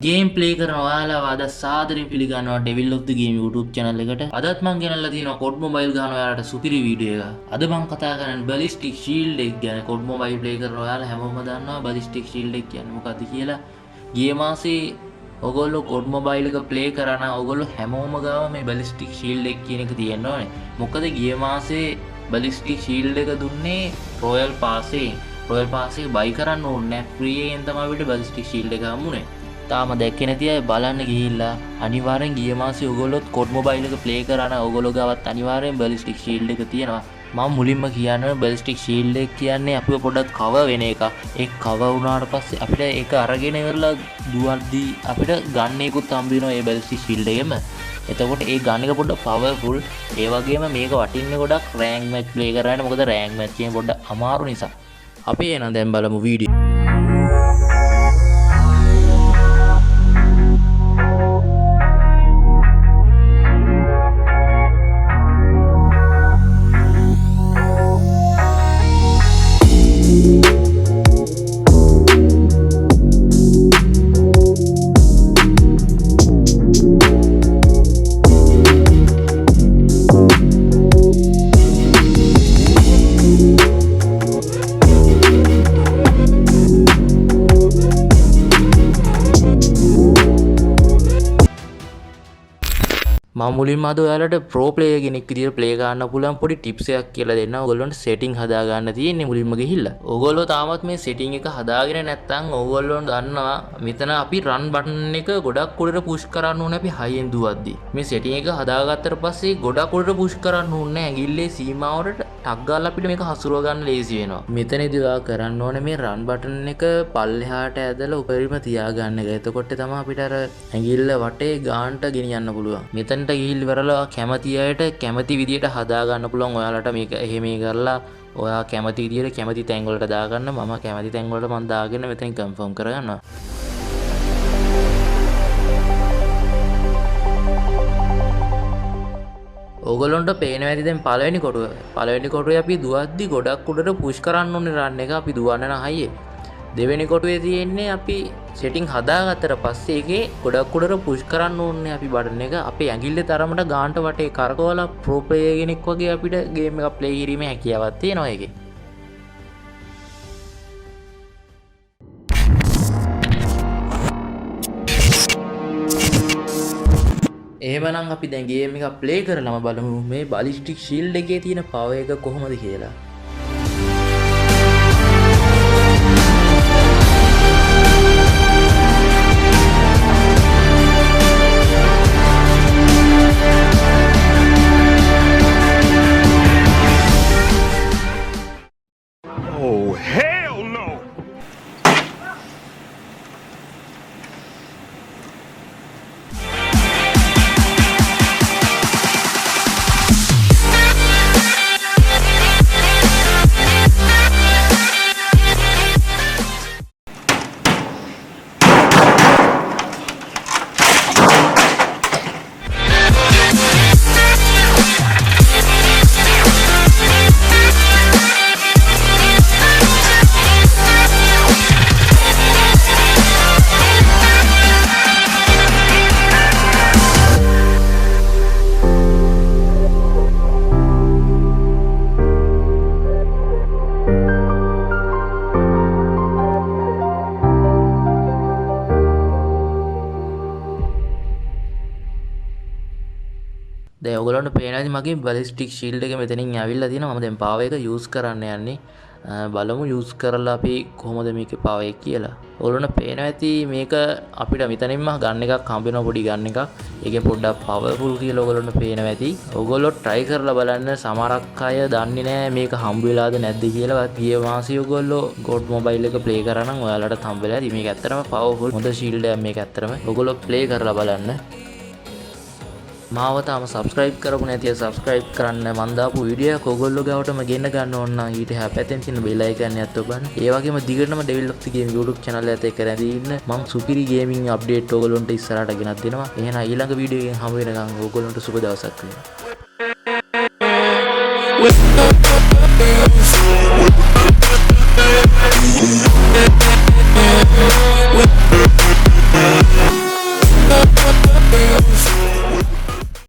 Game play කරන ඔයාලව අද සාදරයෙන් පිළිගන්නවා devil of the game YouTube channel එකට. අදත් මම ගෙනල්ලා තියෙනවා කොඩ් මොබයිල් ගන්න ඔයාලට සුපිරි වීඩියෝ එකක්. අද මම කතා කරන්නේ බැලිස්ටික් ෂීල්ඩ් එක ගැන. කොඩ් මොබයිල් ප්ලේ කරන ඔයාලා හැමෝම දන්නවා බැලිස්ටික් ෂීල්ඩ් එක කියන්නේ මොකක්ද කියලා. ගිය මාසේ ඔයගොල්ලෝ කොඩ් මොබයිල් එක ප්ලේ කරා නම් ඔයගොල්ලෝ හැමෝම ගාව මේ බැලිස්ටික් ෂීල්ඩ් එක කියන එක තියෙන්න ඕනේ. මොකද ගිය මාසේ බැලිස්ටික් ෂීල්ඩ් එක දුන්නේ රොයල් පාස් එකෙන්. රොයල් පාස් එක බයි කරන්න ඕනේ නැහැ. ෆ්‍රී එකෙන් තමයි අපිට බැලිස්ටික් ෂීල්ඩ් එක හම්බුනේ. තාම දැක්කේ නැති අය බලන්න ගිහිල්ලා අනිවාර්යෙන් ගිය මාසේ ඔයගොල්ලොත් කොඩ් මොබයිල් එක ප්ලේ කරා නම් ඔයගොල්ලෝ ගාවත් අනිවාර්යෙන් බැලිස්ටික් ෂීල්ඩ් එක තියෙනවා. මම මුලින්ම කියන්නේ බැලිස්ටික් ෂීල්ඩ් එක කියන්නේ අපිව පොඩ්ඩක් කවර් වෙන එක. ඒ කවර් වුණාට පස්සේ අපිට ඒක අරගෙන ඉවරලා දුවද්දී අපිට ගන්න එකකුත් හම්බ වෙනවා ඒ බැලිස්ටික් ෂීල්ඩ් එකෙම. එතකොට ඒ ගන්න එක පොඩ්ඩක් පවර්ෆුල්. ඒ වගේම මේක වටින්නේ ගොඩක් රෑන්ක් මැච් ප්ලේ කරන්න. මොකද රෑන්ක් මැච් කියන්නේ පොඩ්ඩක් අමාරු නිසා. අපි එහෙනම් දැන් බලමු වීඩියෝ. මම මුලින්ම අද ඔයාලට ප්‍රෝ ප්ලේයර් කෙනෙක් විදියට ප්ලේ ගන්න පුළුවන් පොඩි ටිප්ස් එකක් කියලා දෙන්න. ඔයගොල්ලන්ට සෙටින් හදා ගන්න තියෙන්නේ මුලින්ම ගිහිල්ලා. ඔයගොල්ලෝ තාමත් මේ සෙටින් එක හදාගෙන නැත්නම් ඔයගොල්ලෝ දන්නවා මෙතන අපි රන් බටන් එක ගොඩක් උඩට පුෂ් කරන්න ඕනේ අපි හයියෙන් දුවද්දි. මේ සෙටින් එක හදාගත්තට පස්සේ ගොඩක් උඩට පුෂ් කරන්න ඕනේ ඇඟිල්ලේ සීමාවට ටක් ගාලා අපිට මේක හසුරව ගන්න ලේසි වෙනවා. මෙතනදී ඔයා කරන්න ඕනේ මේ රන් බටන් එක පල්ලෙහාට ඇදලා උඩරිම තියාගන්න එක. එතකොට තමයි අපිට අර ඇඟිල්ල වටේ ගානට ගෙනියන්න පුළුවන්. මෙතන ගිහිල් ඉවරලා කැමති අයට කැමති විදියට හදා ගන්න පුළුවන්. ඔයාලට මේක එහෙම කරලා ඔයා කැමති විදියට කැමති තැන් වලට දාගන්න. මම කැමති තැන් වලට මම දාගෙන මෙතෙන් කන්ෆර්ම් කරගන්නවා. ඔයගොල්ලන්ට පේනවා ඇති දැන් පළවෙනි කොටුවේ අපි දුවද්දි ගොඩක් උඩට පුෂ් කරන්න ඕනේ රන් එක. අපි දුවන්න නම් හයියේ. දෙවෙනි කොටුවේ තියෙන්නේ අපි සෙටින් හදාගත්තට පස්සේ ඒකේ ගොඩක් උඩට පුෂ් කරන්න ඕනේ අපි බටන් එක. අපේ ඇඟිල්ලේ තරමට ගානට වටේ කරකවලා ප්‍රෝ ප්ලේයර් කෙනෙක් වගේ අපිට ගේම් එකක් ප්ලේ කිරීමේ හැකියාවක් තියෙනවා ඒකේ. එහෙමනම් අපි දැන් ගේම් එකක් ප්ලේ කරලාම බලමු මේ බැලිස්ටික් ෂීල්ඩ් එකේ තියෙන පවර් එක කොහොමද කියලා. Oh, hell no! දැන් ඔයගොල්ලන්ට පේනවාද මගේ බැලිස්ටික් ෂීල්ඩ් එක මෙතනින් ඇවිල්ලා තියෙනවා. මම දැන් පාව එක යූස් කරන්න යන්නේ. බලමු යූස් කරලා අපි කොහොමද මේකේ පාව එක කියලා. ඔයගොල්ලන්ට පේනවා ඇති මේක අපිට මෙතනින්ම ගන්න එකක් හම්බ වෙනවා පොඩි ගන්න එකක්. ඒකේ පොඩ්ඩක් පවර්ෆුල් කියලා ඔයගොල්ලන්ට පේනවා ඇති. ඔයගොල්ලෝ try කරලා බලන්න. සමහරක් අය දන්නේ නැහැ මේක හම්බ වෙලාද නැද්ද කියලා. ගිය මාසේ ඔයගොල්ලෝ කොඩ් මොබයිල් එක ප්ලේ කරා නම් ඔයාලට හම්බ වෙලා ඇති. මේක ඇත්තටම පවර්ෆුල් හොඳ ෂීල්ඩ් එකක් මේක ඇත්තටම. ඔයගොල්ලෝ ප්ලේ කරලා බලන්න. මාව තාම සබස්ක්‍රයිබ් කරපු නැති අය සබස්ක්‍රයිබ් කරන්න. මම දාපු වීඩියෝ එක ඔයගොල්ලෝ ගාවටම ගෙන්න ගන්න ඕන නම් ඊට එහා පැත්තෙන් තියෙන බෙල් අයිකන් එකත් ඔබන්න. ඒ වගේම දිගටම devil of the game YouTube channel එකත් එක්ක රැඳී ඉන්න. මම සුපිරි ගේමින් අප්ඩේට් ඔයගොල්ලන්ට ඉස්සරහට ගෙනත් දෙනවා. එහෙනම් ඊළඟ වීඩියෝ එකෙන් හමු වෙනකන් ඔයගොල්ලන්ට සුබ දවසක් වේවා.